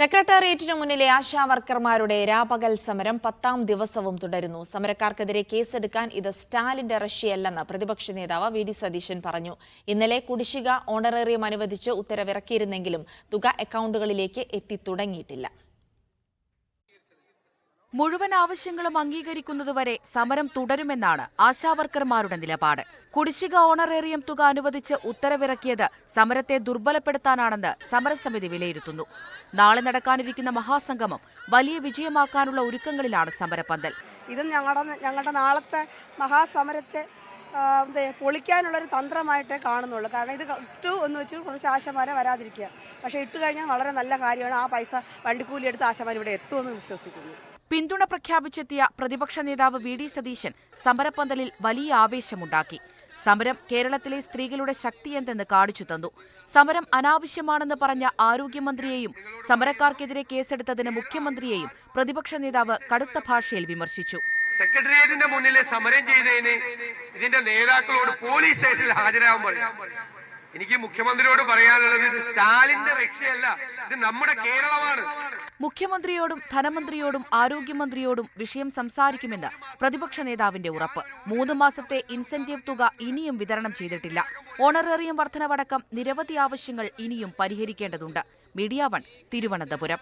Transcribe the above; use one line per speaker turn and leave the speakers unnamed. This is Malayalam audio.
സെക്രട്ടേറിയറ്റിനു മുന്നിലെ ആശാവർക്കർമാരുടെ രാപകൽ സമരം 10ാം ദിവസവും തുടരുന്നു. സമരക്കാർക്കെതിരെ കേസെടുക്കാൻ ഇത് സ്റ്റാലിന്റെ റഷ്യയല്ലെന്ന് പ്രതിപക്ഷ നേതാവ് വി.ഡി. സതീശൻ പറഞ്ഞു. ഇന്നലെ കുടിശ്ശിക ഓണറേറിയം അനുവദിച്ച് ഉത്തരവിറക്കിയിരുന്നെങ്കിലും തുക അക്കൗണ്ടുകളിലേക്ക് എത്തിത്തുടങ്ങിയിട്ടില്ല.
മുഴുവൻ ആവശ്യങ്ങളും അംഗീകരിക്കുന്നതുവരെ സമരം തുടരുമെന്നാണ് ആശാവർക്കർമാരുടെ നിലപാട്. കുടിശ്ശിക ഓണറേറിയം തുക അനുവദിച്ച് ഉത്തരവിറക്കിയത് സമരത്തെ ദുർബലപ്പെടുത്താനാണെന്ന് സമരസമിതി വിലയിരുത്തുന്നു. നാളെ നടക്കാനിരിക്കുന്ന മഹാസംഗമം വലിയ വിജയമാക്കാനുള്ള ഒരുക്കങ്ങളിലാണ് സമരപന്തൽ.
ഇത് ഞങ്ങളുടെ നാളത്തെ മഹാസമരത്തെ പൊളിക്കാനുള്ളൊരു തന്ത്രമായിട്ടേ കാണുന്നുള്ളൂ. കാരണം ഇത് ഇട്ടു എന്ന് വെച്ച് കുറച്ച് ആശമാരെ വരാതിരിക്കുക. പക്ഷേ ഇട്ട് കഴിഞ്ഞാൽ വളരെ നല്ല കാര്യമാണ്. ആ പൈസ വണ്ടിക്കൂലി എടുത്ത് ആശമാർ ഇവിടെ എത്തുമെന്ന് വിശ്വസിക്കുന്നു.
പിന്തുണ പ്രഖ്യാപിച്ചെത്തിയ പ്രതിപക്ഷ നേതാവ് വി.ഡി. സതീശൻ സമരപന്തലിൽ വലിയ ആവേശമുണ്ടാക്കി. സമരം കേരളത്തിലെ സ്ത്രീകളുടെ ശക്തിയെന്തെന്ന് കാണിച്ചു തന്നു. സമരം അനാവശ്യമാണെന്ന് പറഞ്ഞ ആരോഗ്യമന്ത്രിയെയും സമരക്കാർക്കെതിരെ കേസെടുത്തതിന് മുഖ്യമന്ത്രിയെയും പ്രതിപക്ഷ നേതാവ് കടുത്ത ഭാഷയിൽ വിമർശിച്ചു.
സെക്രട്ടേറിയറ്റിന്റെ മുന്നിൽ സമരം ചെയ്തതിന് ഇതിന്റെ നേതാക്കളോട് പോലീസ് സ്റ്റേഷനിൽ ഹാജരാകാൻ പറയും. എനിക്ക് മുഖ്യമന്ത്രിയോട് പറയാനുള്ളത് ഇത് സ്റ്റാലിന്റെ റഷ്യയല്ല, ഇത് നമ്മുടെ കേരളമാണ്.
മുഖ്യമന്ത്രിയോടും ധനമന്ത്രിയോടും ആരോഗ്യമന്ത്രിയോടും വിഷയം സംസാരിക്കുമെന്ന് പ്രതിപക്ഷ നേതാവിന്റെ ഉറപ്പ്. 3 മാസത്തെ ഇൻസെന്റീവ് തുക ഇനിയും വിതരണം ചെയ്തിട്ടില്ല. ഓണറേറിയം വർധനവടക്കം നിരവധി ആവശ്യങ്ങൾ ഇനിയും പരിഹരിക്കേണ്ടതുണ്ട്. മീഡിയ 1 തിരുവനന്തപുരം.